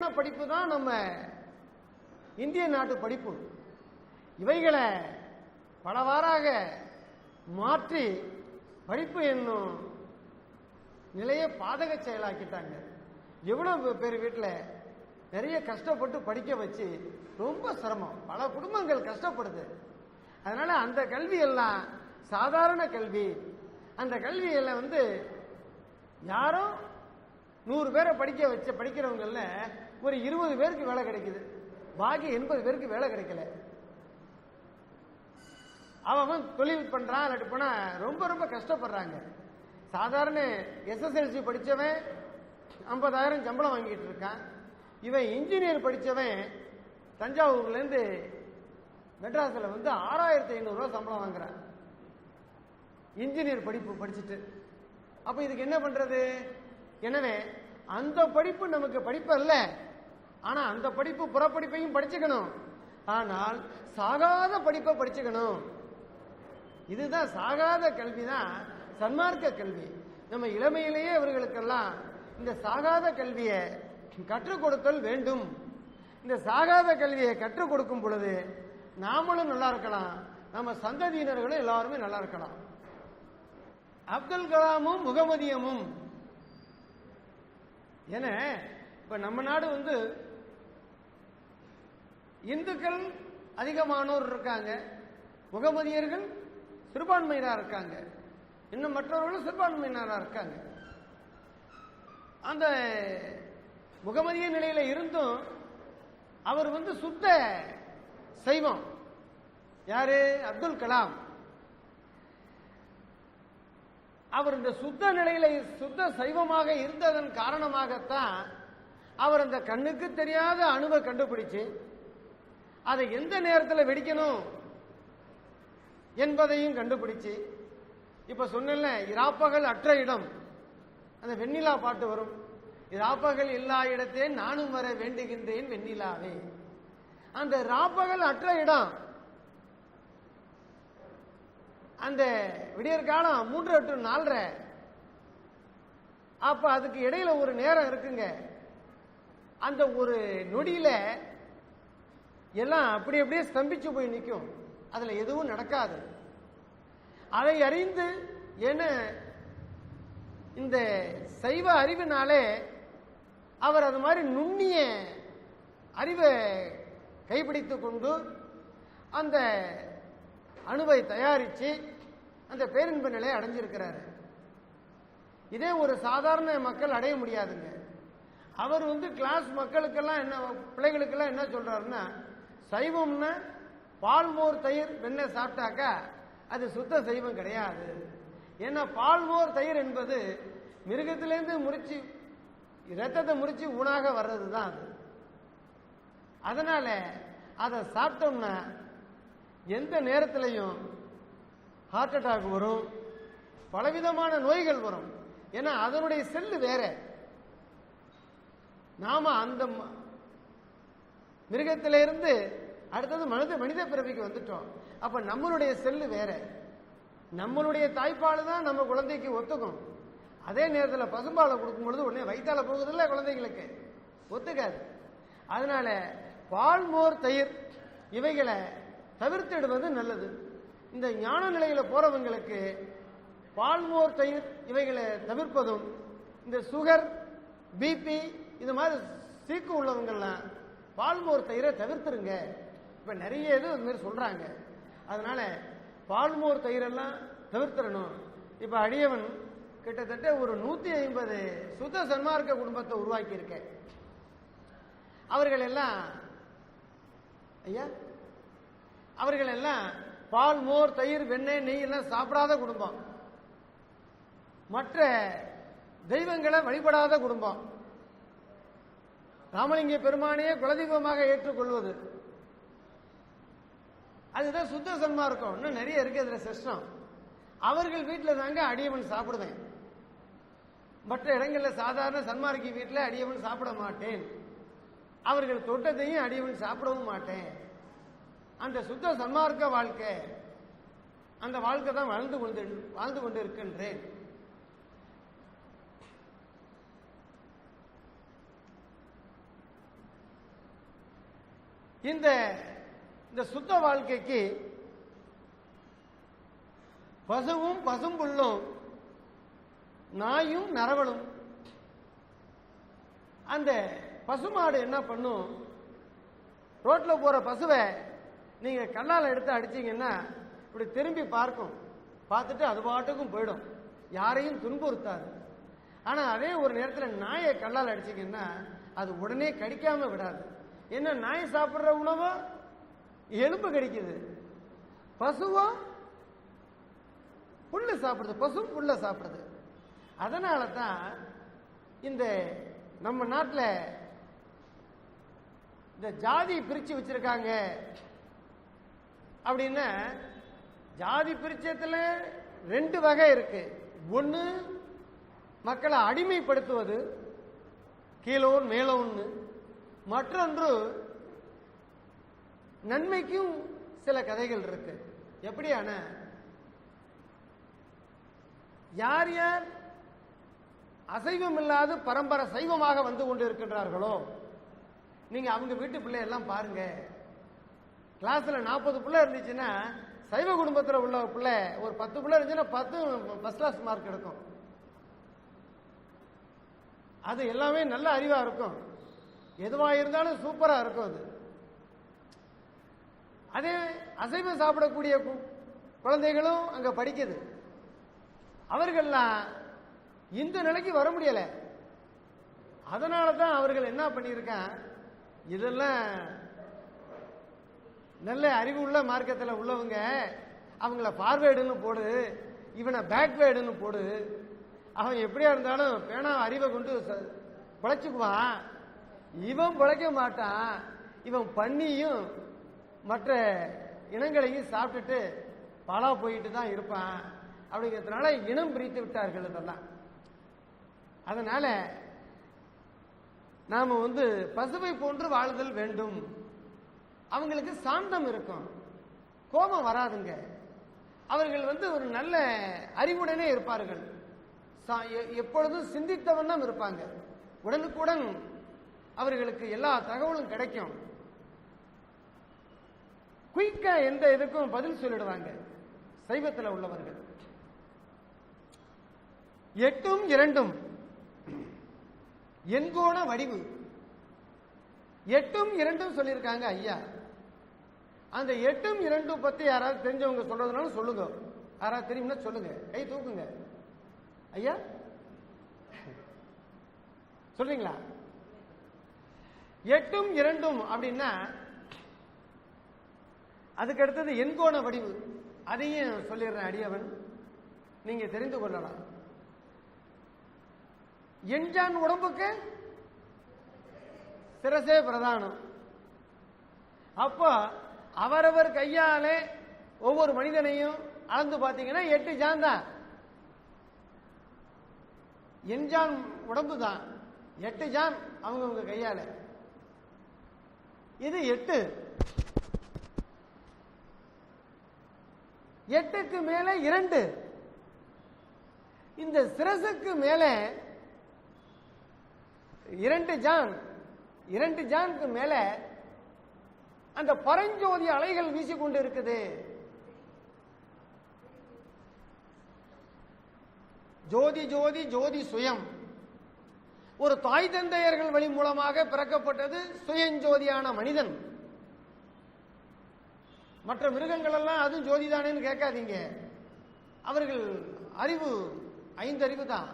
படிப்பு தான் நம்ம இந்திய நாட்டு படிப்பு. இவைகளை பலவாறாக மாற்றி படிப்பு என்னும் நிலையை பாதக செயலாக்கிட்டாங்க. எவ்வளவு பேர் வீட்டில் நிறைய கஷ்டப்பட்டு படிக்க வச்சு ரொம்ப சிரமம், பல குடும்பங்கள் கஷ்டப்படுது. அதனால அந்த கல்வி எல்லாம் சாதாரண கல்வி. அந்த கல்வியில யாரோ 100 பேரை படிக்கிறவங்கல்ல ஒரு 20 பேருக்கு வேலை கிடைக்குது, பாக்கி 80 பேருக்கு வேலை கிடைக்கல. அவன் தொழில் பண்றான், இல்லாட்டி போனா ரொம்ப ரொம்ப கஷ்டப்படுறாங்க. சாதாரண SSLC படிச்சவன் 50,000 சம்பளம் வாங்கிட்டு இருக்கான். இவன் இன்ஜினியர் படிச்சவன் தஞ்சாவூர்ல இருந்து மெட்ராஸ்ல 6,500 ரூபாய் சம்பளம் வாங்குறான், இன்ஜினியர் படிப்பு படிச்சுட்டு. அப்ப இதுக்கு என்ன பண்றது? எனவே அந்த படிப்பு நமக்கு படிப்பு அல்ல. ஆனா அந்த படிப்பு புறப்படிப்பையும் படிச்சுக்கணும், ஆனால் சாகாத படிப்பை படிச்சுக்கணும். இதுதான் சாகாத கல்வி, தான் சன்மார்க்க கல்வி. நம்ம இளமையிலேயே அவர்களுக்கெல்லாம் இந்த சாகாத கல்வியை கற்றுக் கொடுத்தல் வேண்டும். இந்த சாகாத கல்வியை கற்றுக் கொடுக்கும் பொழுது நாமளும் நல்லா இருக்கலாம், நம்ம சந்ததியினர்களும் எல்லாருமே நல்லா இருக்கலாம். அப்துல் கலாமும் முகமதியமும் என இப்ப நம்ம நாடு இந்துக்கள் அதிகமானோர் இருக்காங்க, முகமதியர்கள் சிறுபான்மையினரா இருக்காங்க, இன்னும் மற்றவர்களும் சிறுபான்மையினரா இருக்காங்க. அந்த முகமதிய நிலையில இருந்தும் அவர் சுத்த சைவம். யாரு? அப்துல் கலாம். அவர் இந்த சுத்த நிலையில சுத்த சைவமாக இருந்ததன் காரணமாகத்தான் அவர் அந்த கண்ணுக்கு தெரியாத அணுவை கண்டுபிடிச்சு அதை எந்த நேரத்தில் வெடிக்கணும் என்பதையும் கண்டுபிடிச்சு, இப்ப சொன்ன இராப்பகல் அற்ற இடம், அந்த வெண்ணிலா பாட்டு வரும், இராப்பகல் எல்லா இடத்தே நானும் வர வேண்டுகின்றேன் வெண்ணிலாவே. அந்த ராப்பகல் அற்ற இடம், அந்த விடியற் காலம் 3 to 4:30, அப்ப அதுக்கு இடையில ஒரு நேரம் இருக்குங்க. அந்த ஒரு நொடியில எல்லாம் அப்படி அப்படியே ஸ்தம்பிச்சு போய் நிற்கும், அதுல எதுவும் நடக்காது. அதை அறிந்து என இந்த சைவ அறிவினாலே அவர் அது மாதிரி நுண்ணிய அறிவை கைப்பிடித்துக் கொண்டு அந்த அணுவை தயாரிச்சு அந்த பேரின்ப நிலையை அடைஞ்சிருக்கிறாரு. இதே ஒரு சாதாரண மக்கள் அடைய முடியாதுங்க. அவர் கிளாஸ் மக்களுக்கெல்லாம் என்ன, பிள்ளைகளுக்கெல்லாம் என்ன சொல்றாருன்னா, சைவம்னா பால் மோர் தயிர் வெண்ணெய் சாப்பிட்டாக்கா அது சுத்த சைவம் கிடையாது. ஏன்னா பால் மோர் தயிர் என்பது மிருகத்திலேருந்து முறிச்சு ரத்தத்தை முறிச்சு ஊனாக வர்றது தான் அது. அதனால அதை சாப்பிட்டோம்னா எந்த நேரத்திலையும் ஹார்ட் அட்டாக் வரும், பலவிதமான நோய்கள் வரும். ஏன்னா அதனுடைய செல்லு வேற. நாம அந்த மிருகத்திலிருந்து அடுத்தது மனித பிறவிக்கு வந்துட்டோம். அப்ப நம்மளுடைய செல்லு வேற. நம்மளுடைய தாய்ப்பால் தான் நம்ம குழந்தைக்கு ஒத்துக்கும். அதே நேரத்தில் பசும்பாலை கொடுக்கும் பொழுது உடனே வயிற்றால போகுதில்ல குழந்தைகளுக்கு, ஒத்துக்காது. அதனால பால் மோர் தயிர் இவைகளை தவிர்த்திடுவது நல்லது. இந்த ஞான நிலையில போறவங்களுக்கு பால் மோர் தயிர் இவைகளை தவிர்ப்பதும், இந்த சுகர் பிபி இது மாதிரி சீக்கு உள்ளவங்கெல்லாம் பால் மோர் தயிரை தவிர்த்துருங்க. இப்ப நிறைய இது மாதிரி சொல்றாங்க. அதனால பால் மோர் தயிரெல்லாம் தவிர்த்திடணும். இப்ப அடியவன் கிட்டத்தட்ட ஒரு 150 சுத்த சன்மார்க்க குடும்பத்தை உருவாக்கி இருக்கேன். அவர்கள் எல்லாம் பால் மோர் தயிர் வெண்ணெய் நெய் எல்லாம் சாப்பிடாத குடும்பம், மற்ற தெய்வங்களை வழிபடாத குடும்பம், ராமலிங்க பெருமானையே குலதெய்வமாக ஏற்றுக்கொள்வது, அதுதான் சுத்த சன்மார்க்கம். இன்னும் நிறைய இருக்கு அதுல சிஸ்டம். அவர்கள் வீட்டில் தாங்க அடியவன் சாப்பிடுவேன். மற்ற இடங்கள்ல சாதாரண சன்மார்க்கி வீட்டில் அடியவன் சாப்பிட மாட்டேன். அவர்கள் தொட்டதையும் அடியவன் சாப்பிடவும் மாட்டேன். அந்த சுத்த சன்மார்க்க வாழ்க்கை, அந்த வாழ்க்கை தான் வாழ்ந்து கொண்டு இருக்கின்றேன். இந்த சுத்த வாழ்க்கைக்கு பசுவும் பசும்புல்லும் நாயும் நரவலும். அந்த பசுமாடு என்ன பண்ணும், ரோட்ல போற பசுவை நீங்க கல்லால எடுத்து அடிச்சீங்கன்னா இப்படி திரும்பி பார்க்கும், பார்த்துட்டு அது பாட்டுக்கும் போயிடும், யாரையும் துன்புறுத்தாது. ஆனா அதே ஒரு நேரத்தில் நாயை கல்லால் அடிச்சீங்கன்னா அது உடனே கடிக்காம விடாது. என்ன, நாய் சாப்பிடுற உணவோ எலும்பு கடிக்குது, பசுவோ புல்லு சாப்பிடுது, பசு புல்ல சாப்பிடுது. அதனால தான் இந்த நம்ம நாட்டில் இந்த ஜாதி பிரிச்சு வச்சிருக்காங்க. அப்படின்னா ஜாதி பிரிச்சத்துல 2 வகை இருக்கு. ஒன்னு மக்களை அடிமைப்படுத்துவது, கீழோன் மேலோன்னு. மற்றொன்று நன்மைக்கும் சில கதைகள் இருக்கு. எப்படியான, யார் யார் அசைவம் இல்லாத பரம்பரை சைவமாக வந்து கொண்டு இருக்கின்றார்களோ, நீங்க அவங்க வீட்டு பிள்ளை எல்லாம் பாருங்க. கிளாஸ்ல 40 பிள்ளை இருந்துச்சுன்னா சைவ குடும்பத்தில் உள்ள பிள்ளை ஒரு 10 பிள்ளை இருந்துச்சுன்னா 10 ஃபர்ஸ்ட் கிளாஸ் மார்க் எடுக்கும். அது எல்லாமே நல்ல அறிவா இருக்கும், எதுவா இருந்தாலும் சூப்பரா இருக்கும். அது அதே அசைவம் சாப்பிடக்கூடிய குழந்தைகளும் அங்க படிக்குது. அவர்கள்லாம் இந்த நிலைக்கு வர முடியல. அதனால தான் அவர்கள் என்ன பண்ணியிருக்கான், இதெல்லாம் நல்ல அறிவு உள்ள மார்க்கத்தில் உள்ளவங்க, அவங்கள ஃபார்வேர்டுன்னு போடு, இவனை பேக்வேர்டுன்னு போடு. அவன் எப்படியா இருந்தாலும் பேனா அறிவை கொண்டு பிழைச்சுக்குவான், இவன் பிழைக்க மாட்டான், இவன் பண்ணியும் மற்ற இனங்களையும் சாப்பிட்டுட்டு பாலா போயிட்டு தான் இருப்பான் அப்படிங்கிறதுனால இனம் பிரித்து விட்டார்கள் இதெல்லாம். அதனால நாம பசுவை போன்று வாழுதல் வேண்டும். அவங்களுக்கு சாந்தம் இருக்கும், கோபம் வராதுங்க. அவர்கள் ஒரு நல்ல அறிவுடனே இருப்பார்கள், எப்பொழுதும் சிந்தித்த வண்ணம் இருப்பாங்க. உடனுக்குடன் அவர்களுக்கு எல்லா தகவலும் கிடைக்கும். குயிக்கா எந்த இதுக்கும் பதில் சொல்லிடுவாங்க சைவத்தில் உள்ளவர்கள். 8ம் 2ம் எண்கோண வடிவு. 8ம் 2ம் சொல்லியிருக்காங்க ஐயா. அந்த 8ம் 2ம் பத்தி யாராவது தெரிஞ்சவங்க சொல்றதுனால சொல்லுங்க. யாராவது தெரியும்னா சொல்லுங்க, கை தூக்குங்க. ஐயா சொல்றீங்களா? 8ம் 2ம் அப்படின்னா அதுக்கு அடுத்தது எண்கோண வடிவு. அதையும் சொல்லிடுறேன் அடியவன், நீங்க தெரிந்து கொள்ளலாம். எண்ஜான் உடம்புக்கு சிரசே பிரதானம். அப்போ அவரவர் கையாலே ஒவ்வொரு மனிதனையும் அளந்து பார்த்தீங்கன்னா 8 ஜான் தான். எண்ஜான் உடம்பு தான், 8 ஜான் அவங்கவுங்க கையால. இது 8. 8க்கு மேல 2. இந்த சிரசுக்கு மேல 2 ஜான். 2 ஜானுக்கு மேல அந்த பரஞ்சோதி அலைகள் வீசிக்கொண்டு இருக்குது. ஜோதி ஜோதி ஜோதி சுயம். ஒரு தாய் தந்தையர்கள் வழி மூலமாக பிறக்கப்பட்டது சுயஞ்சோதியான மனிதன். மற்ற மிருகங்கள் எல்லாம் அதுவும் ஜோதிதானேன்னு கேட்காதீங்க. அவர்கள் அறிவு 5 அறிவு தான்,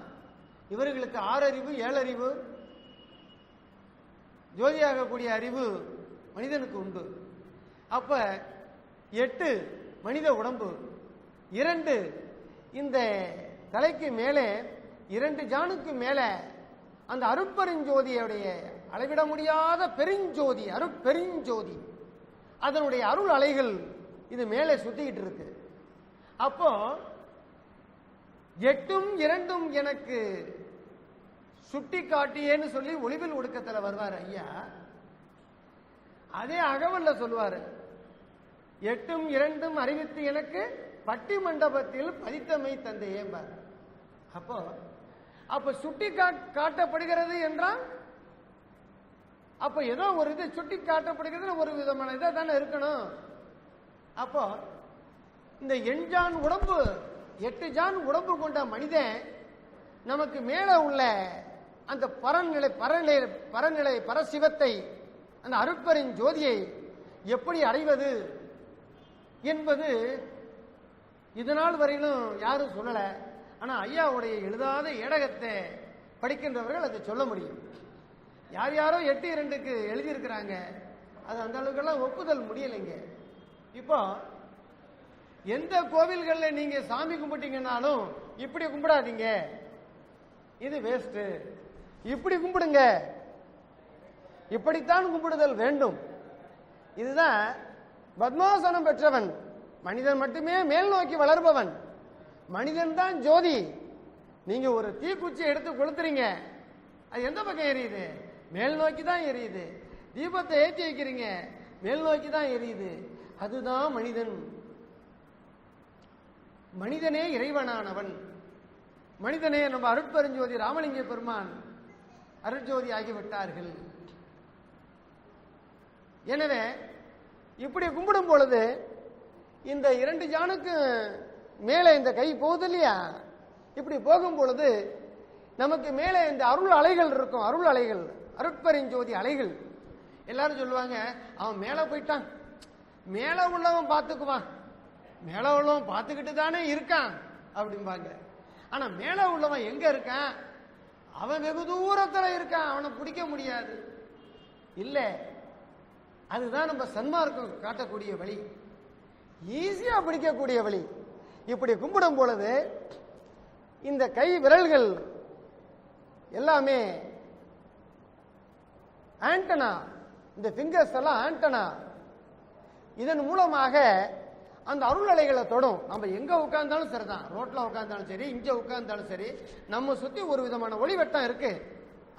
இவர்களுக்கு 6 அறிவு 7 அறிவு ஜோதியாகக்கூடிய அறிவு மனிதனுக்கு உண்டு. அப்ப 8 மனித உடம்பு, 2 இந்த தலைக்கு மேலே 2 ஜானுக்கு மேல அந்த அருட்பெருஞ்சோதியுடைய அளவிட முடியாத பெருஞ்சோதி, அருட்பெருஞ்சோதி, அதனுடைய அருள் அலைகள் இது மேலே சுத்திக்கிட்டு இருக்கு. அப்போ 8ம் 2ம் எனக்கு சுட்டி காட்டியேன்னு சொல்லி ஒளிவில் ஒடுக்கத்தில் வருவார் ஐயா. அதே அகவல்ல சொல்லுவாரு, 8ம் 2ம் அறிவித்து எனக்கு பட்டி மண்டபத்தில் பதித்தமை தந்தையேம்பார். அப்போ சுட்டி காட்டப்படுகிறது என்றால் அப்ப ஏதோ ஒரு இது சுட்டி காட்டப்படுகிறது, ஒரு விதமான இதை தானே இருக்கணும். அப்போ இந்த எண்ஜான் உடம்பு 8 ஜான் உடம்பு கொண்ட மனிதன் நமக்கு மேல உள்ள அந்த பரநிலை பரசிவத்தை, அந்த அருட்பெரும் ஜோதியை எப்படி அடைவது என்பது இதனால் வரையிலும் யாரும் சொல்லல. ஆனா ஐயாவுடைய எழுதாத ஏடகத்தை படிக்கின்றவர்கள் அதை சொல்ல முடியும். யார் யாரோ 8:2 எழுதியிருக்கிறாங்க, அது அந்த அளவுக்கெல்லாம் ஒப்புதல் முடியலைங்க. இப்போ எந்த கோவில்களில் நீங்க சாமி கும்பிட்டீங்கன்னாலும் இப்படி கும்பிடாதீங்க, இது வேஸ்ட், இப்படி கும்பிடுங்க, இப்படித்தான் கும்பிடுதல் வேண்டும். இதுதான் பத்மாசனம் பெற்றவன் மனிதன் மட்டுமே மேல் நோக்கி வளர்பவன். மனிதன் தான் ஜோதி. நீங்க ஒரு தீக்குச்சி எடுத்து கொளுத்துறீங்க, அது எந்த பக்கம் எரியுது? மேல் நோக்கி தான் எரியுது. தீபத்தை ஏற்றி வைக்கிறீங்க, மேல் நோக்கி தான் எரியுது. அதுதான் மனிதன். மனிதனே இறைவனானவன். மனிதனே நம்ம அருட்பெருஞ்சோதி ராமலிங்க பெருமான் அருட்ஜோதி ஆகிவிட்டார்கள். எனவே இப்படி கும்பிடும் பொழுது இந்த 2 ஜானுக்கு மேலே இந்த கை போகுது இல்லையா, இப்படி போகும் பொழுது நமக்கு மேலே இந்த அருள் அலைகள் இருக்கும். அருள் அலைகள், அருட்பெருஞ்சோதி அலைகள். எல்லாரும் சொல்லுவாங்க, அவன் மேல போயிட்டான், மேல உள்ளவன் பார்த்துக்குவான், மேல உள்ளவன் பார்த்துக்கிட்டு தானே இருக்கான் அப்படிம்பாங்க. ஆனா மேல உள்ளவன் எங்க இருக்கான்? அவன் வெகு தூரத்துல இருக்கான், அவனை பிடிக்க முடியாது. இல்ல, அதுதான் நம்ம சன்மார்க்கம் காட்டக்கூடிய வழி, ஈஸியா பிடிக்கக்கூடிய வழி. இப்படி கும்பிடும் பொழுது இந்த கை விரல்கள் எல்லாமே ஆண்டனா, இந்த பிங்கர்ஸ் எல்லாம் ஆண்டனா. இதன் மூலமாக அந்த அருள் அலைகளை தொடும். நம்ம எங்க உட்கார்ந்தாலும் சரிதான், ரோட்ல உட்கார்ந்தாலும் சரி, இங்க உட்கார்ந்தாலும் சரி, நம்ம சுத்தி ஒரு விதமான ஒளிவட்டம் இருக்கு,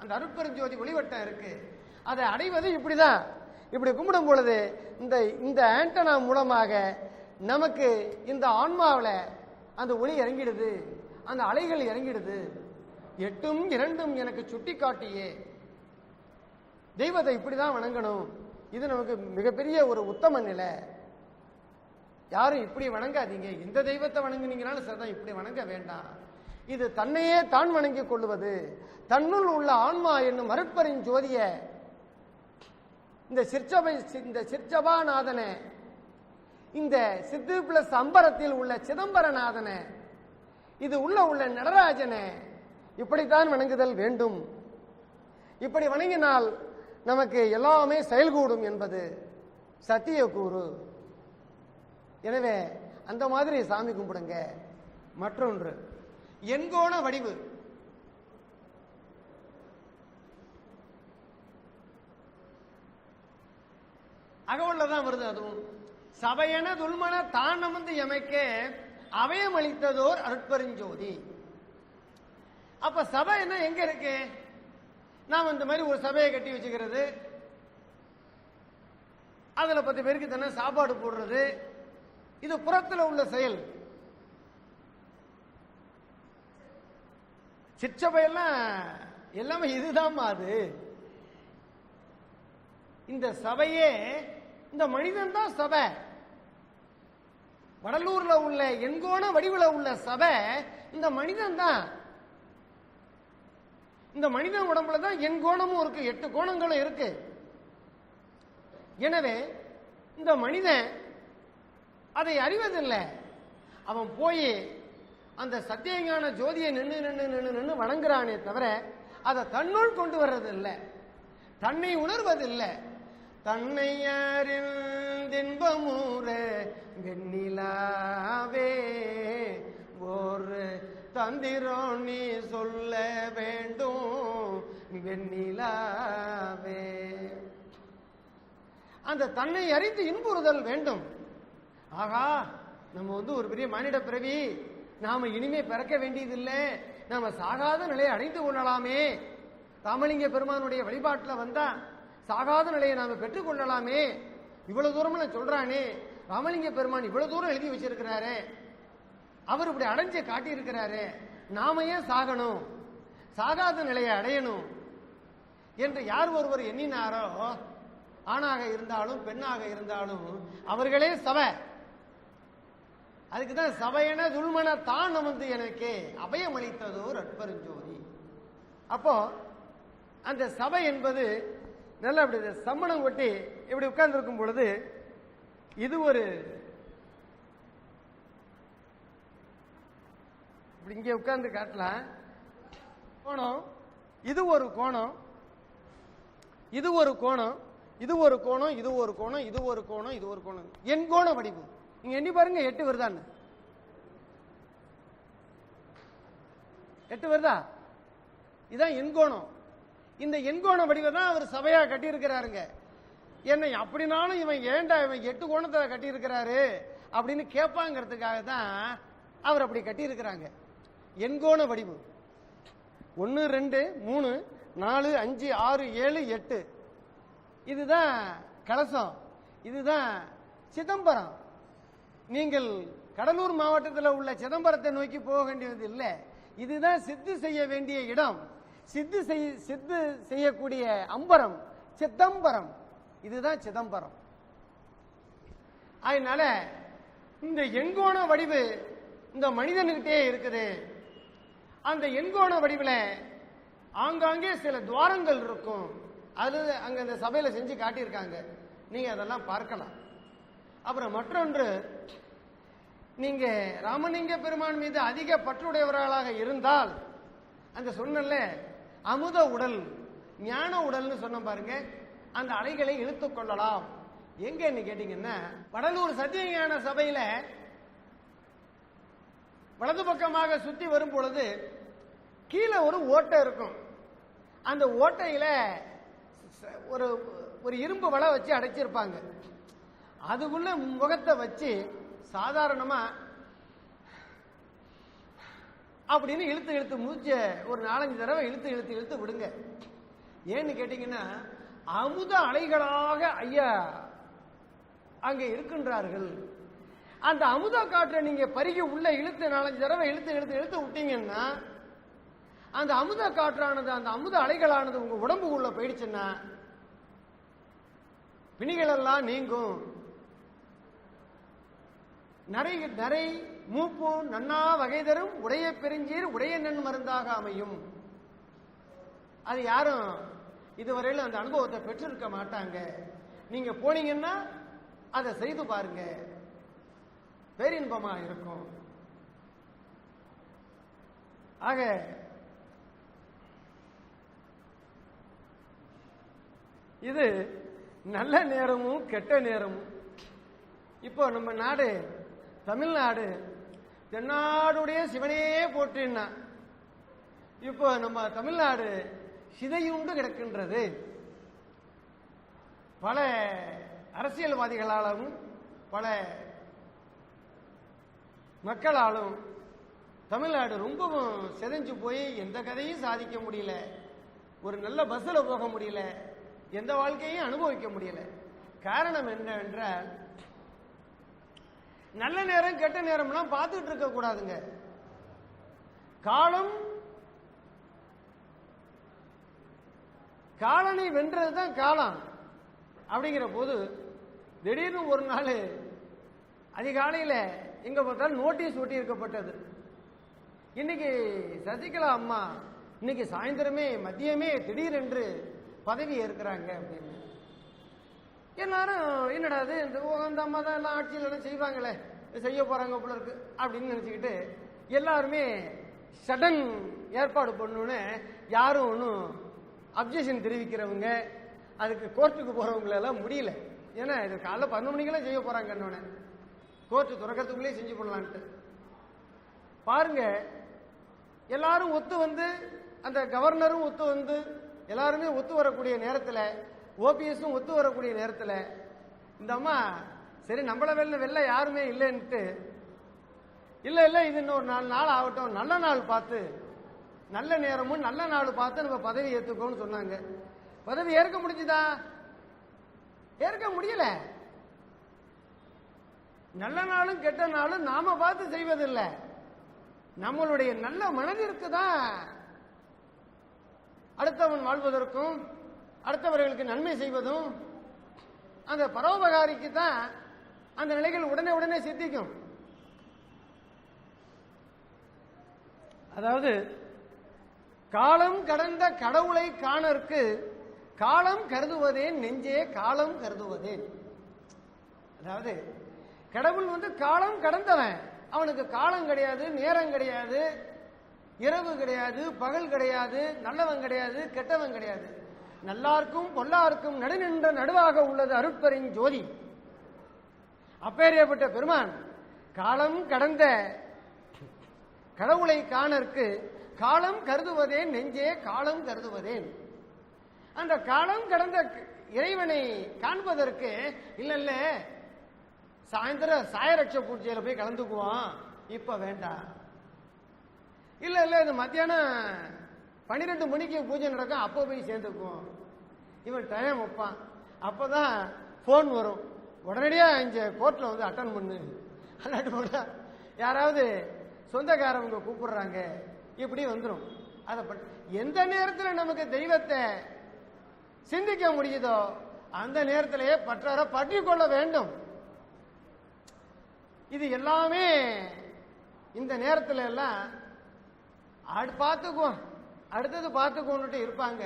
அந்த அருட்பெருஞ்சோதி ஒளிவட்டம் இருக்கு. அதை அடைவது இப்படிதான். இப்படி கும்பிடும் பொழுது இந்த ஆண்டனா மூலமாக நமக்கு இந்த ஆன்மாவில் அந்த ஒளி இறங்கிடுது, அந்த அலைகள் இறங்கிடுது. 8ம் 2ம் எனக்கு சுட்டி காட்டியே தெய்வத்தை இப்படிதான் வணங்கணும். இது நமக்கு மிகப்பெரிய ஒரு உத்தம நிலை. யாரும் இப்படி வணங்காதீங்க, இந்த தெய்வத்தை வணங்குனீங்கனாலும் சரிதான், இப்படி வணங்க வேண்டாம். இது தன்னையே தான் வணங்கிக் கொள்வது. தன்னுள் உள்ள ஆன்மா என்னும் அருட்பெரும் ஜோதிய இந்த சிற்சபாநாதனை, இந்த சித்து பிளஸ் அம்பரத்தில் உள்ள சிதம்பரநாதனை, இது உள்ள நடராஜனை இப்படித்தான் வணங்குதல் வேண்டும். இப்படி வணங்கினால் நமக்கு எல்லாமே செயல்கூடும் என்பது சத்திய கூறு. எனவே அந்த மாதிரி சாமி கும்பிடுங்க. மற்றொன்று எண்கோண வடிவு. அகவுள்ளதான் வருது. அதுவும் சபையென துல்மன தான் அமர்ந்து எமைக்க அவயம் அளித்ததோர் அருட்பெருஞ்சோதி. அப்ப சபை என்ன எங்க இருக்கு? நாம் இந்த மாதிரி ஒரு சபையை கட்டி வச்சுக்கிறது, அதுல 10 பேருக்கு தானே சாப்பாடு போடுறது, இது புறத்தில் உள்ள செயல். சிற்சபையெல்லாம் எல்லாமே இதுதான். அது இந்த சபையே இந்த மனிதன் தான் சபை. வடலூர்ல உள்ள எண்கோண வடிவுல உள்ள சபை இந்த மனிதன் தான். இந்த மனிதன் உடம்புல தான் எண்கோணமும் இருக்கு, 8 கோணங்களும் இருக்கு. எனவே இந்த மனிதன் அதை அறிவதில்லை. அவன் போய் அந்த சத்தியஞான ஜோதியை நின்று வணங்குறானே தவிர அதை தன்னுள் கொண்டு வர்றது இல்லை, தன்னை உணர்வதில்லை. தன்னை அறிந்தின்பமூர வெண்ணிலாவே ஒரு தந்திரம் நீ சொல்ல வேண்டும் வெண்ணிலாவே. அந்த தன்னை அறிந்து இன்புறுதல் வேண்டும். ஆகா, நம்ம ஒரு பெரிய மானிட பிறவி, நாம இனிமே பிறக்க வேண்டியதில்லை, நாம சாகாத நிலையை அடைந்து கொள்ளலாமே. ராமலிங்க பெருமானுடைய வழிபாட்டில் வந்தா சாகாத நிலையை நாம பெற்றுக் கொள்ளலாமே. இவ்வளவு தூரம் சொல்றானே ராமலிங்க பெருமான், இவ்வளவு தூரம் எழுதி வச்சிருக்கிறாரு, அவர் இப்படி அடைஞ்சு காட்டி இருக்கிறாரு, நாம ஏன் சாகணும்? சாகாத நிலையை அடையணும் என்று யார் ஒருவர் எண்ணினாரோ, ஆணாக இருந்தாலும் பெண்ணாக இருந்தாலும் அவர்களே சபை. அதுக்குதான் சபையென துல்மன தான் அமர்ந்து எனக்கு அபயம் அளித்ததோர் அற்பெருஞ்சோதி. அப்போ அந்த சபை என்பது நல்ல அப்படி சம்மணம் கொட்டி இப்படி உட்கார்ந்து இருக்கும் பொழுது இது ஒரு இங்க உட்கார்ந்து காட்டலாம் கோணம், இது ஒரு கோணம், இது ஒரு கோணம், இது ஒரு கோணம், இது ஒரு கோணம், இது ஒரு கோணம், இது ஒரு கோணம், என் கோண வடிவு. நீங்க எண்ணி பாருங்க, 8 வருதான்னு. 8 வருதா? இதுதான் எண்கோணம். இந்த எண்கோண வடிவை தான் அவர் சபையா கட்டி இருக்கிறாருங்க. என்னை அப்படினாலும் இவன் ஏண்டா இவன் 8 கோணத்தை கட்டி இருக்கிறாரு அப்படின்னு கேட்பாங்கிறதுக்காக தான் அவர் அப்படி கட்டி இருக்கிறாங்க. எண்கோண வடிவு 1 2 3 4 5 6 7 8. இதுதான் கலசம், இதுதான் சிதம்பரம். நீங்கள் கடலூர் மாவட்டத்தில் உள்ள சிதம்பரத்தை நோக்கி போக வேண்டியது இல்லை. இதுதான் சித்து செய்ய வேண்டிய இடம். சித்து செய்யக்கூடிய அம்பரம் சிதம்பரம். இதுதான் சிதம்பரம். அதனால இந்த எண்கோண வடிவு இந்த மனிதனுக்கிட்டே இருக்குது. அந்த எண்கோண வடிவில் ஆங்காங்கே சில துவாரங்கள் இருக்கும். அது அங்க இந்த சபையில செஞ்சு காட்டியிருக்காங்க. நீங்க அதெல்லாம் பார்க்கலாம். அப்புறம் மற்றொன்று, நீங்க ராமலிங்க பெருமான் மீது அதிக பற்றுடையவர்களாக இருந்தால் அந்த சொன்னல அமுத உடல் ஞான உடல்னு சொன்ன பாருங்க, அந்த அலைகளை இழுத்துக் கொள்ளலாம். எங்கன்னு கேட்டீங்கன்னா, வடலூர் சத்தியஞான சபையில வலது பக்கமாக சுத்தி வரும் பொழுது கீழே ஒரு ஓட்டை இருக்கும். அந்த ஓட்டையில ஒரு ஒரு இரும்பு வலை வச்சு அடைச்சிருப்பாங்க. அதுக்குள்ள முகத்தை வச்சு சாதாரணமா அப்படின்னு இழுத்து இழுத்து மூச்ச ஒரு 4-5 தடவை இழுத்து இழுத்து இழுத்து விடுங்க. ஏன்னு கேட்டீங்கன்னா, அமுத அலைகளாக ஐயா அங்க இருக்கின்றார்கள். அந்த அமுத காற்றை நீங்க பருகி உள்ள இழுத்து 4-5 தடவை இழுத்து இழுத்து இழுத்து விட்டீங்கன்னா, அந்த அமுத காற்றானது அந்த அமுத அலைகளானது உங்க உடம்புக்குள்ள போயிடுச்சுன்னா பிணிகள் எல்லாம் நீங்கும். நரை மூப்பு நன்னா வகை தரும் உடைய பெருஞ்சீர் உடைய நன் மருந்தாக அமையும். அது யாரும் இதுவரையில் அந்த அனுபவத்தை பெற்றிருக்க மாட்டாங்க. நீங்க போனீங்கன்னா அதை செய்து பாருங்க, பேரின்பமா இருக்கும். ஆக இது நல்ல நேரமும் கெட்ட நேரமும். இப்போ நம்ம நாடு தமிழ்நாடு தென்னாடுடைய சிவனே போற்றினா, இப்போ நம்ம தமிழ்நாடு சிதையுண்டு கிடக்கின்றது. பல அரசியல்வாதிகளாலும் பல மக்களாலும் தமிழ்நாடு ரொம்பவும் சிதைஞ்சு போய் எந்த கதையும் சாதிக்க முடியல. ஒரு நல்ல பஸ்ல போக முடியல, எந்த வாழ்க்கையும் அனுபவிக்க முடியல. காரணம் என்னவென்றால், நல்ல நேரம் கெட்ட நேரம்லாம் பார்த்துட்டு இருக்க கூடாதுங்க. காலனை வென்றதுதான் காலம். அப்படிங்கிற போது திடீர்னு ஒரு நாள் அதிகாலையில எங்க பார்த்தாலும் நோட்டீஸ் ஒட்டி இருக்கப்பட்டது. இன்னைக்கு சசிகலா அம்மா இன்னைக்கு சாயந்தரமே மதியமே திடீரென்று பதவி ஏற்கிறாங்க அப்படின்னு. எல்லாரும் என்னடா அது, இந்த அம்மா தான் எல்லாம் ஆட்சியில் எல்லாம் செய்வாங்களே, செய்ய போறாங்க போல இருக்கு அப்படின்னு நினைச்சுக்கிட்டு எல்லாருமே சடன் ஏற்பாடு பண்ணணுன்னு யாரும் ஒன்றும் அப்ஜெக்ஷன் தெரிவிக்கிறவங்க, அதுக்கு கோர்ட்டுக்கு போறவங்களெல்லாம் முடியல. ஏன்னா இது காலைல 11 மணிக்கெல்லாம் செய்ய போறாங்கன்னு கோர்ட்டு துறக்கத்துக்குள்ளே செஞ்சு பண்ணலான்ட்டு பாருங்க. எல்லாரும் ஒத்து வந்து, அந்த கவர்னரும் ஒத்து வந்து, எல்லாருமே ஒத்து வரக்கூடிய நேரத்தில், ஓபிஎஸும் ஒத்து வரக்கூடிய நேரத்தில் இந்த அம்மா சரி நம்மள வெளில யாருமே இல்லைன்ட்டு, இல்லை இல்லை இது இன்னொரு 4 நாள் ஆகட்டும், நல்ல நாள் பார்த்து நல்ல நேரமும் நல்ல நாள் பார்த்து நம்ம பதவி ஏற்றுக்கோன்னு சொன்னாங்க. பதவி ஏற்க முடிஞ்சுதா? ஏற்க முடியல. நல்ல நாளும் கெட்ட நாளும் நாம பார்த்து செய்வதில்லை, நம்மளுடைய நல்ல மனதிற்கு தான் அடுத்தவன் வாழ்வதற்கும் அடுத்தவர்களுக்கு நன்மை செய்வதும் அந்த பரோபகாரிக்கு தான் அந்த நிலைகள் உடனே உடனே சித்திக்கும். அதாவது காலம் கடந்த கடவுளை காணற்கு காலம் கருதுவதேன் நெஞ்சே காலம் கருதுவதேன். அதாவது கடவுள் காலம் கடந்தவன், அவனுக்கு காலம் கிடையாது, நேரம் கிடையாது, இரவு கிடையாது, பகல் கிடையாது, நல்லவன் கிடையாது, கெட்டவன் கிடையாது. நல்லார்க்கும் பொல்லார்க்கும் நடுநின்ற நடுவாக உள்ளது அருட்பெருஞ் ஜோதி. அப்பேரியப்பட்ட பெருமான் காலம் கடந்த கடவுளை காணற்கு காலம் கருதுவதேன் நெஞ்சே காலம் கருதுவதேன். அந்த காலம் கடந்த இறைவனை காண்பதற்கு இல்ல சாயந்தரம் சாயரட்ச பூஜையில போய் கலந்துக்குவோம், இப்ப வேண்டாம். இல்ல இந்த மத்தியானம் 12 மணிக்கு பூஜை நடக்கும், அப்போ போய் சேர்ந்துக்குவோம். இவன் டைம் வைப்பான், அப்பதான் போன் வரும், உடனடியா இங்க கோர்ட்ல அட்டன் பண்ணு. அல்லாட்டு போனா யாராவது சொந்தக்காரவங்க கூப்பிடுறாங்க, இப்படி வந்துடும். அதை எந்த நேரத்தில் நமக்கு தெய்வத்தை சிந்திக்க முடியுதோ அந்த நேரத்திலேயே பற்றார பற்றி கொள்ள வேண்டும். இது எல்லாமே இந்த நேரத்தில் எல்லாம் பார்த்துக்குவோம், அடுத்தது பார்த்துக்கோன்னுட்டு இருப்பாங்க.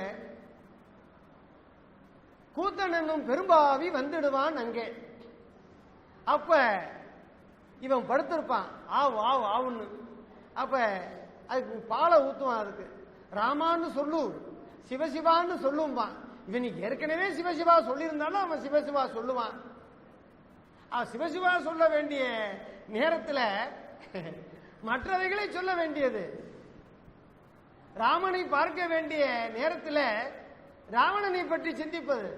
கூத்தன் என்னும் பெரும்பாவி வந்துடுவான் அங்கே. அப்ப இவன் படுத்திருப்பான், ஆவுன்னு. அப்ப அதுக்கு பாலை ஊத்துவான், அதுக்கு ராமான்னு சொல்லு, சிவசிவான்னு சொல்லுவான். இவனுக்கு ஏற்கனவே சிவசிவா சொல்லியிருந்தாலும் அவன் சிவசிவா சொல்லுவான். சிவசிவா சொல்ல வேண்டிய நேரத்தில் மற்றவைகளை சொல்ல வேண்டியது, ராமனை பார்க்க வேண்டிய நேரத்தில் ராவணனை பற்றி சிந்திப்பது,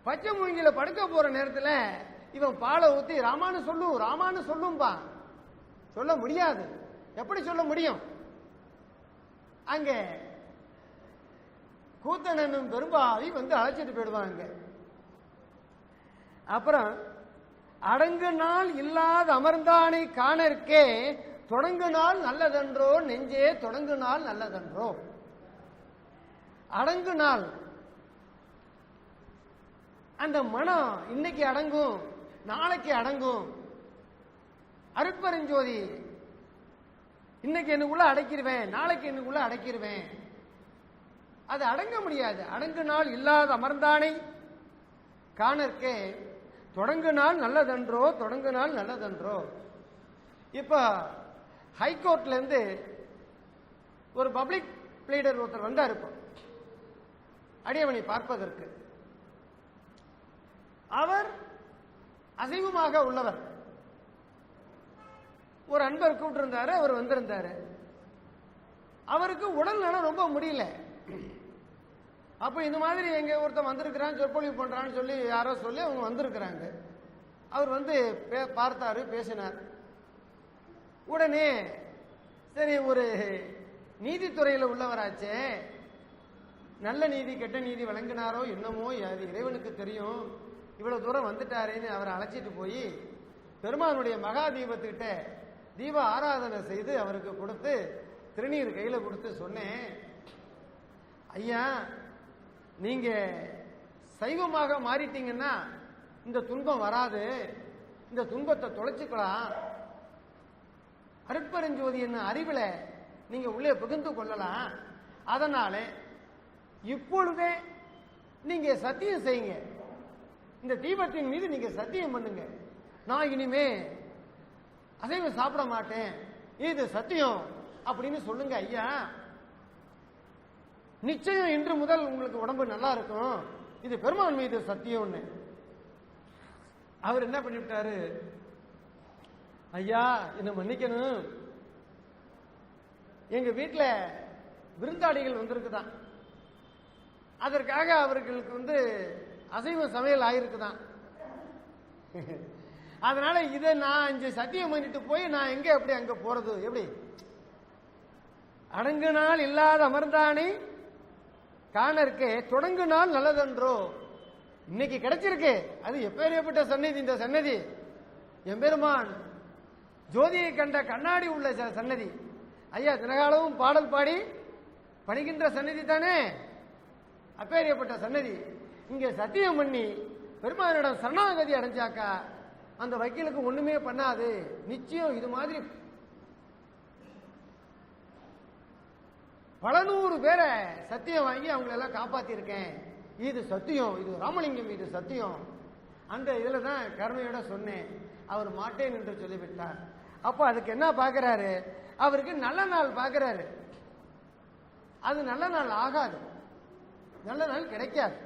பச்சை மூங்கில படுக்க போற நேரத்தில் இவன் பாலை ஊத்தி ராமானு சொல்லும்பா. சொல்ல முடியாது. எப்படி சொல்ல முடியும்? அங்க கூத்தனும் பெரும்பாவி அழைச்சிட்டு போயிடுவாங்க. அப்புறம் அடங்கு நாள் இல்லாத அமர்ந்தானை காணற்கே தொடங்கு நாள் நல்லதன்றோ நெஞ்சே தொடங்கு நாள் நல்லதன்றோ. அடங்கு நாள் அந்த மனம் இன்னைக்கு அடங்கும், நாளைக்கு அடங்கும். அருட்பெருஞ்சோதி இன்னைக்கு எனக்குள்ள அடைக்கிருவேன், நாளைக்கு எனக்குள்ள அடைக்கிருவேன், அது அடங்க முடியாது. அடங்கு நாள் இல்லாத அமர்ந்தானை காணற்கே தொடங்கு நாள் நல்லதன்றோ தொடங்கு நாள் நல்லதன்றோ. இப்ப ஹைகோர்ட்ல இருந்து ஒரு பப்ளிக் பிளீடர் ஒருத்தர் வந்தார் இப்போ அடியவனை பார்ப்பதற்கு. அவர் அசைவமாக உள்ளவர். ஒரு அன்பர் கூப்பிட்டிருந்தாரு, அவர் வந்திருந்தாரு. அவருக்கு உடல் நலம் ரொம்ப முடியல. அப்ப இந்த மாதிரி எங்க ஒருத்தன் வந்திருக்கிறான், சொற்பொழிவு பண்றான்னு சொல்லி யாரோ சொல்லி அவங்க வந்திருக்கிறாங்க. அவர் பார்த்தாரு, பேசினார். உடனே சரி, ஒரு நீதித்துறையில் உள்ளவராச்சே, நல்ல நீதி கெட்ட நீதி வழங்கினாரோ என்னமோ, அது இறைவனுக்கு தெரியும். இவ்வளவு தூரம் வந்துட்டாரேன்னு அவரை அழைச்சிட்டு போய் பெருமானுடைய மகா தீபத்துக்கிட்ட தீப ஆராதனை செய்து அவருக்கு கொடுத்து திருநீர் கையில கொடுத்து சொன்னேன், ஐயா நீங்க சைவமாக மாறிட்டீங்கன்னா இந்த துன்பம் வராது, இந்த துன்பத்தை தொலைச்சுக்கலாம். அருட்பெருஞ்சோதி என்ன அறிவுல நீங்க உள்ளே புகுந்து கொள்ளலாம். அதனால இப்பொழுதே நீங்க சத்தியம் செய்யுங்க, இந்த தீபத்தின் மீது நீங்க சத்தியம் பண்ணுங்க, நான் இனிமே அசைவம் சாப்பிட மாட்டேன், இது சத்தியம் அப்படின்னு சொல்லுங்க ஐயா. நிச்சயம் இன்று முதல் உங்களுக்கு உடம்பு நல்லா இருக்கும், இது பெருமான் மீது சத்தியம்னு. அவர் என்ன பண்ணிவிட்டாரு, ஐயா என்ன மன்னிக்கணும், எங்க வீட்டில் விருந்தாளிகள் வந்திருக்குதான், அதற்காக அவர்களுக்கு அசைவ சமையல் ஆயிருக்குதான். அதனால இதை நான் இங்க சத்தியம் பண்ணிட்டு போய் நான் எங்க எப்படி அங்க போறது? எப்படி அடங்கு நாள் இல்லாத அமர்ந்தானே காணற்கே தொடங்கு நாள் நல்லதன்றோ. இன்னைக்கு கிடைச்சிருக்கு, அது எப்பேற்பட்ட சன்னதி, இந்த சன்னதி எம்பெருமான் ஜோதியை கண்ட கண்ணாடி உள்ள சன்னதி. ஐயா தினகாலமும் பாடல் பாடி பணிகின்ற சன்னதி தானே, அப்பேரியப்பட்ட சன்னதி. இங்க சத்தியம் பண்ணி பெருமானிடம் சரணாகதி அடைஞ்சாக்கா அந்த வக்கீலுக்கு ஒண்ணுமே பண்ணாது. நிச்சயம் இது மாதிரி பல நூறு பேரை சத்தியம் வாங்கி அவங்களெல்லாம் காப்பாத்திருக்கேன். இது சத்தியம், இது ராமலிங்கம், இது சத்தியம். அந்த இதுல தான் கருணையோட சொன்னேன். அவர் மாட்டேன் என்று சொல்லிவிட்டார். அப்ப அதுக்கு என்ன பாக்குறாரு, அவருக்கு நல்ல நாள் பாக்குறாரு. அது நல்ல நாள் ஆகாது, நல்ல நாள் கிடைக்காது.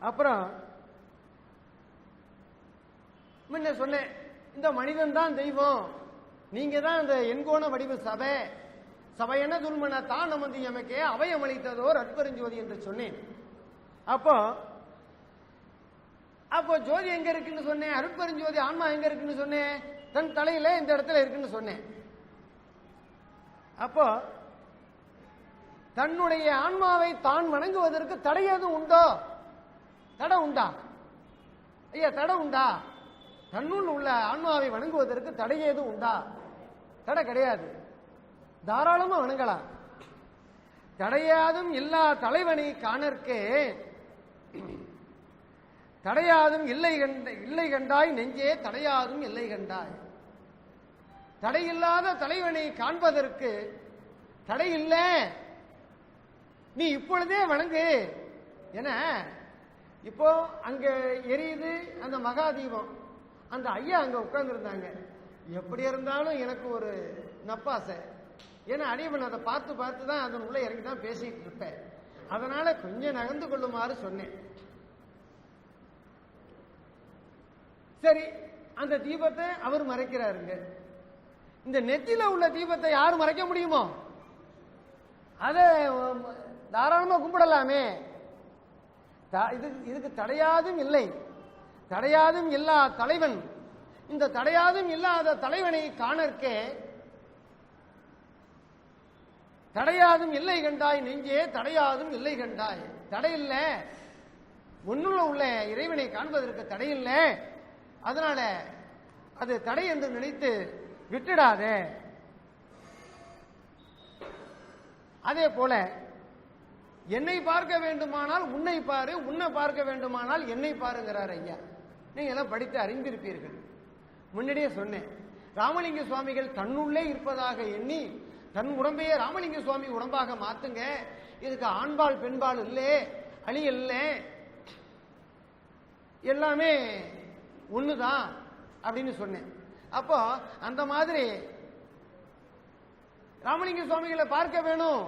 அப்புறம் முன்ன சொன்னேன், இந்த மனிதன் தான் தெய்வம், நீங்க தான் இந்த எண்கோண வடிவு சபை, சபையென துல்மன தான் நமந்து எமக்கே அவையம் அளித்ததோர் அற்பெருஞ்சோதி என்று சொன்னேன். அப்போ ஜோதி எங்க இருக்குன்னு சொன்னேன், அருட்பெருஞ்சோதி ஆன்மா எங்க இருக்குன்னு சொன்னேன், தன் தலையில இந்த இடத்துல இருக்குன்னு சொன்னேன். அப்போ தன்னுடைய ஆன்மாவை தான் வணங்குவதற்கு தடை எதுவும் உண்டோ? தடை உண்டா ஐயா? தடை உண்டா? தன்னுள் உள்ள ஆன்மாவை வணங்குவதற்கு தடை ஏதும் உண்டா? தடை கிடையாது, தாராளமா வணங்கலாம். தடையாதும் எல்லா தலைவனை காணற்கே தடையாதும் இல்லை கண்டாய் நெஞ்சே தடையாதும் இல்லை கண்டாய். தடையில்லாத தலைவனை காண்பதற்கு தடை இல்லை, நீ இப்பொழுதே வணங்கு என. இப்போ அங்க எரியுது அந்த மகாதீபம், அந்த ஐயா அங்க உட்கார்ந்து இருந்தாங்க. எப்படி இருந்தாலும் எனக்கு ஒரு நப்பாசை, ஏன்னா அடியவன் அதை பார்த்து பார்த்து தான் அதன் உள்ள இறங்கி தான் பேசிட்டு இருப்பேன். அதனால கொஞ்சம் நகர்ந்து கொள்ளுமாறு சொன்னேன். சரி, அந்த தீபத்தை அவர் மறைக்கிறாருங்க. இந்த நெத்தியில உள்ள தீபத்தை யாரு மறைக்க முடியுமோ? அதை தாராளமா கும்பிடலாமே. இதுக்கு தடையாதும் இல்லை, தடையாதும் எல்லா தலைவன், இந்த தடையாதும் இல்லாத தலைவனை காணற்கே தடையாதும் இல்லை கண்டாய் நெஞ்சே தடையாதும் இல்லை கண்டாய். தடையில்ல, ஒன்னுள்ள உள்ள இறைவனை காண்பதற்கு தடையில்லை. அதனால அது தடை என்று நினைத்து விட்டுடாதே. அதே போல என்னை பார்க்க வேண்டுமானால் உன்னை பாரு, உன்னை பார்க்க வேண்டுமானால் என்னை பாருங்கிறார் ஐயா. நீங்க எல்லாம் படித்து அறிந்திருப்பீர்கள். முன்னாடியே சொன்னேன், ராமலிங்க சுவாமிகள் தன்னுள்ளே இருப்பதாக எண்ணி தன் உடம்பையே ராமலிங்க சுவாமி உடம்பாக மாத்துங்க. இதுக்கு ஆண்பால் பெண்பால் இல்லை, அழி இல்லை, எல்லாமே ஒண்ணுதான் அப்படின்னு சொன்னேன். அப்போ அந்த மாதிரி ராமலிங்க சுவாமிகளை பார்க்க வேணும்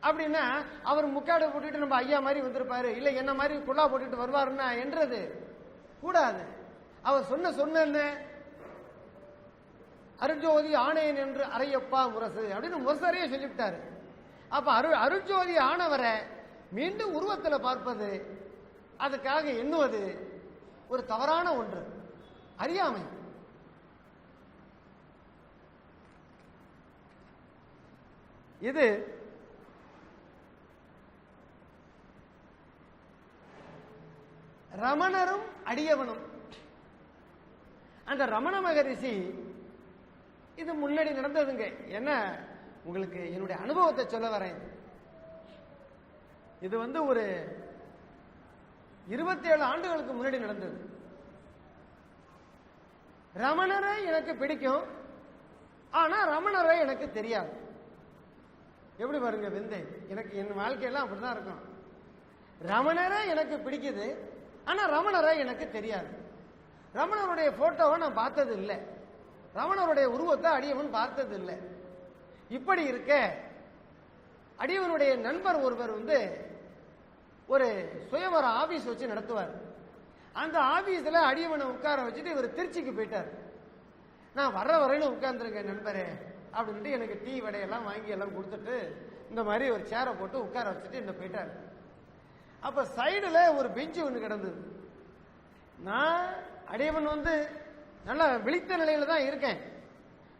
அப்படின்னா அவர் முக்காடு போட்டுட்டு நம்ம ஐயா மாதிரி வந்திருப்பாரு, இல்ல என்ன மாதிரி குல்லா போட்டுட்டு வருவாருன்னா என்றது கூடாது. அவர் சொன்ன என்ன, அருட்ஜோதி ஆணையன் என்று அரையப்பா முரசு அப்படின்னு முரசரையே சொல்லிவிட்டாரு. அப்ப அருட்ஜோதி ஆனவரை மீண்டும் உருவத்தில் பார்ப்பது, அதுக்காக எண்ணுவது ஒரு தவறான ஒன்று, அறியாமை. இது ரமணரும் அடியவனும். அந்த ரமண மகரிஷி, இது முன்னாடி நடந்ததுங்க. என்ன, உங்களுக்கு என்னுடைய அனுபவத்தை சொல்ல வரேன். இது ஒரு 27 ஆண்டுகளுக்கு முன்னாடி நடந்தது. ரமணரை எனக்கு பிடிக்கும், ஆனா ரமணரை எனக்கு தெரியாது. எப்படி பாருங்க விந்தை, எனக்கு என் வாழ்க்கையெல்லாம் அப்படிதான் இருக்கும். ரமணரை எனக்கு பிடிக்குது, ஆனா ரமணரை எனக்கு தெரியாது. ரமணருடைய போட்டோவை நான் பார்த்தது இல்லை, ரமணருடைய உருவத்தை அடியவன் பார்த்தது இல்லை. இப்படி இருக்க அடியவனுடைய நண்பர் ஒருவர் ஒரு சுயவர ஆபீஸ் வச்சு நடத்துவார். அந்த ஆபீஸ்ல அடியவனை உட்கார வச்சுட்டு இவர் திருச்சிக்கு போயிட்டார். நான் வர்ற வரையிலும் உட்கார்ந்துருங்க நண்பரே அப்படின்ட்டு எனக்கு டீ வடையெல்லாம் வாங்கி எல்லாம் கொடுத்துட்டு இந்த மாதிரி ஒரு சேரை போட்டு உட்கார வச்சுட்டு என்ன போயிட்டார். அப்ப சைடுல ஒரு பெஞ்சு ஒன்று கிடந்தது. நான் அடியவன் நல்லா விழித்த நிலையில தான் இருக்கேன்.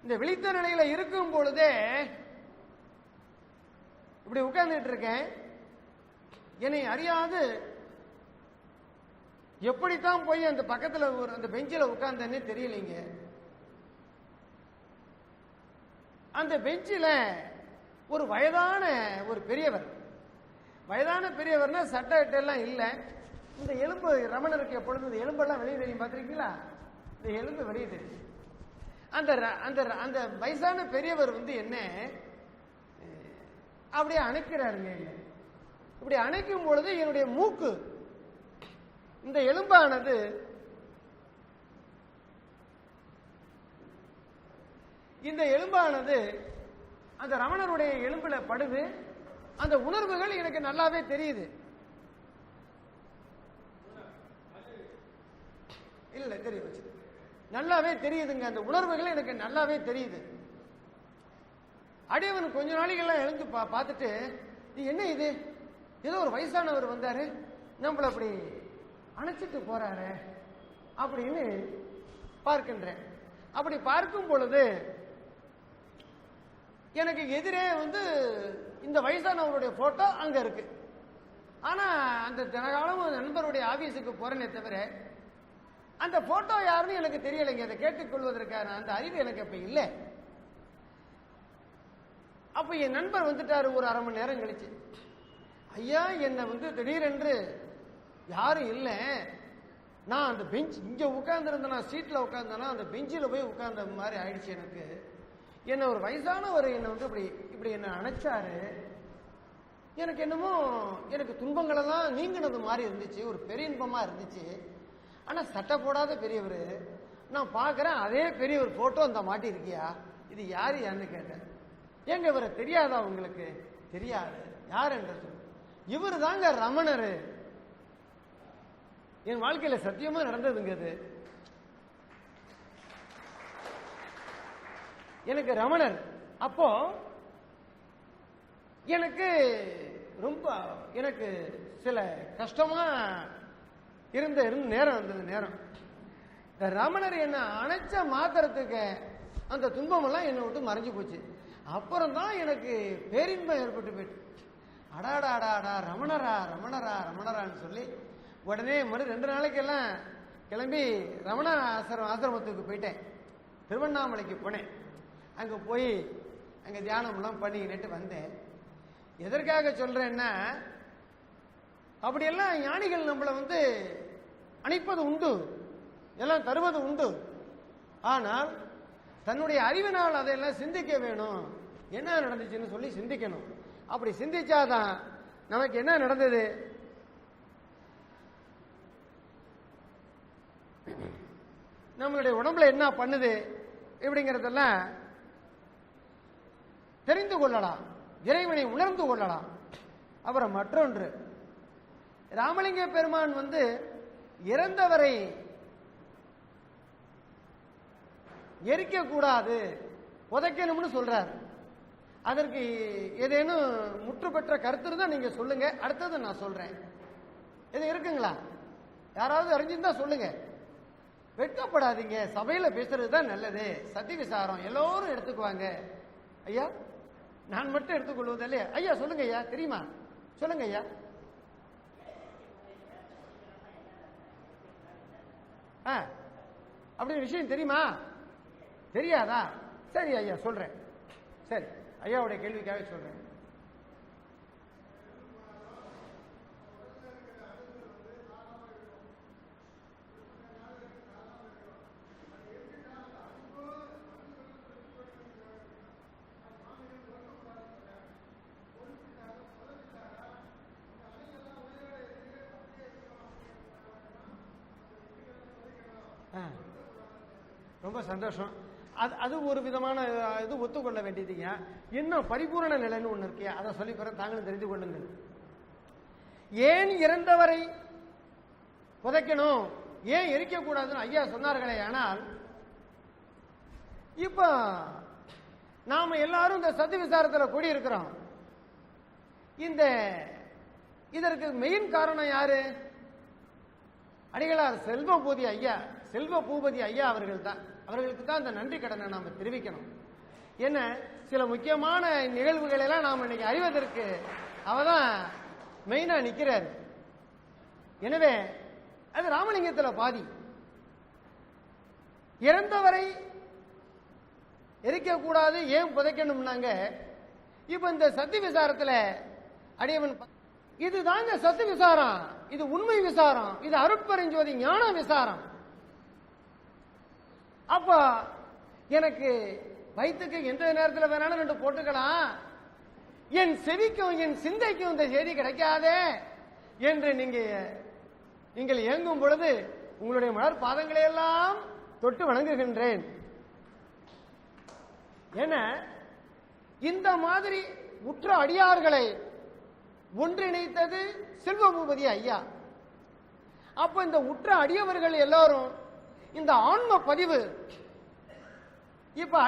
இந்த விழித்த நிலையில இருக்கும் பொழுதே இப்படி உட்கார்ந்துட்டு இருக்கேன். என்னை அறியாது எப்படித்தான் போய் அந்த பக்கத்துல அந்த பெஞ்சில உட்கார்ந்தேன்னு தெரியலைங்க. அந்த பெஞ்சில் ஒரு வயதான ஒரு பெரியவர், வயதான பெரியவர்னா சட்டை எல்லாம் இல்லை, இந்த எலும்பு ரமணருக்கு எப்பொழுது இந்த எலும்பெல்லாம் வெளியே தெரியும், பார்த்துருக்கீங்களா? இந்த எலும்பு வெளியே தெரியும். அந்த அந்த அந்த வயசான பெரியவர் என்ன அப்படியே அணைக்கிறாருங்க. இப்படி அணைக்கும் பொழுது என்னுடைய மூக்கு, இந்த எலும்பானது அந்த ரமணருடைய எலும்புல படுது. அந்த உணர்வுகள் எனக்கு நல்லாவே தெரியுது. இல்ல தெரியும், நல்லாவே தெரியுதுங்க. அந்த உணர்வுகள் எனக்கு நல்லாவே தெரியுது. அடியவன் கொஞ்ச நாளைக்கெல்லாம் எழுந்து பார்த்துட்டு, என்ன இது, ஏதோ ஒரு வயசானவர் வந்தாரு, நம்மள அப்படி அணைச்சிட்டு போறாரு அப்படின்னு பார்க்கின்றேன். அப்படி பார்க்கும் பொழுது எனக்கு எதிரே இந்த வயசானவருடைய போட்டோ அங்க இருக்கு. ஆனா அந்த தினகாலம் நண்பருடைய ஆபீஸுக்கு போறேனே தவிர அந்த போட்டோ யாருன்னு எனக்கு தெரியலைங்க. அதை கேட்டுக்கொள்வதற்கான அந்த அறிவு எனக்கு அப்ப இல்லை. அப்ப என் நண்பர் வந்துட்டாரு ஒரு அரை மணி நேரம் கழிச்சு. ஐயா, என்ன திடீரென்று யாரும் இல்லை, நான் அந்த பெஞ்ச் இங்க உட்கார்ந்து இருந்தேன், சீட்ல உட்கார்ந்தேன்னா அந்த பெஞ்சில் போய் உட்கார்ந்த மாதிரி ஆயிடுச்சு. எனக்கு என்ன ஒரு வயசானவர் என்ன இப்படி என்ன அணைச்சாரு. எனக்கு என்னமோ எனக்கு துன்பங்கள் எல்லாம் நீங்கினது மாதிரி இருந்துச்சு, ஒரு பெரிய இன்பமா இருந்துச்சு. ஆனா சட்டை போடாத பெரியவர், நான் பாக்குறேன் அதே பெரியவர் போட்டோ அந்த மாட்டி இருக்கியா, இது யாரு யாருன்னு கேட்டேன். ஏங்க இவரை தெரியாதா உங்களுக்கு? தெரியாது. யார் என்று சொல்லு. இவரு தாங்க ரமணரு. என் வாழ்க்கையில சத்தியமா நடந்ததுங்க அது. எனக்கு ரமணர் அப்போ எனக்கு ரொம்ப சில கஷ்டமா இருந்த நேரம் வந்தது. நேரம் இந்த ரமணர் என்ன அணைச்ச மாத்திரத்துக்கு அந்த துன்பம் எல்லாம் என்னை விட்டு மறைஞ்சு போச்சு. அப்புறம் தான் எனக்கு பேரின்பம் ஏற்பட்டு போயிட்டு, அடாடா அடாடா ரமணரா ரமணரா ரமணரான்னு சொல்லி உடனே 2 நாளைக்கெல்லாம் கிளம்பி ரமண ஆசிரமத்துக்கு போயிட்டேன். திருவண்ணாமலைக்கு போனேன். அங்க போய் அங்க தியானம்லாம் பண்ணிக்கிட்டு வந்தேன். எதற்காக சொல்றேன்னா, அப்படியெல்லாம் ஞானிகள் நம்மளை அணைப்பது உண்டு, எல்லாம் தருவது உண்டு. ஆனால் தன்னுடைய அறிவினால் அதையெல்லாம் சிந்திக்க வேணும். என்ன நடந்துச்சுன்னு சொல்லி சிந்திக்கணும். அப்படி சிந்திச்சாதான் நமக்கு என்ன நடந்தது, நம்மளுடைய உடம்புல என்ன பண்ணுது இப்படிங்கிறதெல்லாம் தெரிந்து கொள்ளலாம், இறைவனை உணர்ந்து கொள்ளலாம். அப்புறம் மற்றொன்று, ராமலிங்க பெருமான் இறந்தவரை எரிக்க கூடாது, புதைக்கணும்னு சொல்றாரு. அதற்கு ஏதேனும் முற்று பெற்ற கருத்து இருந்தா நீங்க சொல்லுங்க, அடுத்தது நான் சொல்றேன். இது இருக்குங்களா? யாராவது அறிஞ்சிருந்தா சொல்லுங்க. வெட்கப்படாதீங்க, சபையில பேசுறது தான் நல்லது. சத்தி விசாரம் எல்லோரும் எடுத்துக்குவாங்க. ஐயா, நான் மட்டும் எடுத்துக்கொள்வது இல்லையா? ஐயா சொல்லுங்க ஐயா, தெரியுமா? சொல்லுங்க ஐயா. அப்படி விஷயம் தெரியுமா? தெரியாதா? சரி ஐயா சொல்றேன். சரி, ஐயாவுடைய கேள்விக்காக சொல்றேன். ரொம்ப சந்தோஷம். அது ஒரு விதமான இது ஒத்துக்கொள்ள வேண்டியதுங்க. இன்னும் பரிபூரண நிலைன்னு ஒண்ணு இருக்கியா, அதை சொல்லி பிறகு தாங்களும் தெரிந்து கொள்ளுங்கள். ஏன் இறந்தவரை புதைக்கணும், ஏன் எரிக்க கூடாதுன்னு ஐயா சொன்னார்களே. ஆனால் இப்ப நாம எல்லாரும் இந்த சத்து விசாரத்தில் கூடியிருக்கிறோம். இதற்கு மெயின் காரணம் யாரு? அடிகளார் செல்வ பூபதி ஐயா அவர்கள் தான். அவர்களுக்கு தான் இந்த நன்றி கடனை நாம தெரிவிக்கணும். என்ன சில முக்கியமான நிகழ்வுகள் எல்லாம் நாம் இன்னைக்கு அறிவதற்கு அவதான் மெயினா நிக்கிறார். எனவே அது ராமலிங்கத்தில் பாதி. இறந்தவரை எரிக்க கூடாது, ஏன் புதைக்கணும்னாங்க. இப்ப இந்த சத்திய விசாரத்துல அடியவன் இதுதாங்க சத்திய விசாரம், இது உண்மை விசாரம், இது அருட்பெருஞ்சோதி ஞான விசாரம். அப்ப எனக்கு வயிற்றுக்கு எந்த நேரத்தில் வேணாலும் ரெண்டு போட்டுக்கலாம், என் செவிக்கும் என் சிந்தைக்கும் இந்த செய்தி கிடைக்காதே என்று நீங்கள் இயங்கும் பொழுது உங்களுடைய மலர் பாதங்களை எல்லாம் தொட்டு வணங்குகின்றேன். என இந்த மாதிரி உற்ற அடியார்களை ஒன்றிணைத்தது செல்வபூபதி ஐயா. அப்ப இந்த உற்ற அடியவர்கள் எல்லாரும் இந்த ஆன்ம பதிவு இப்ப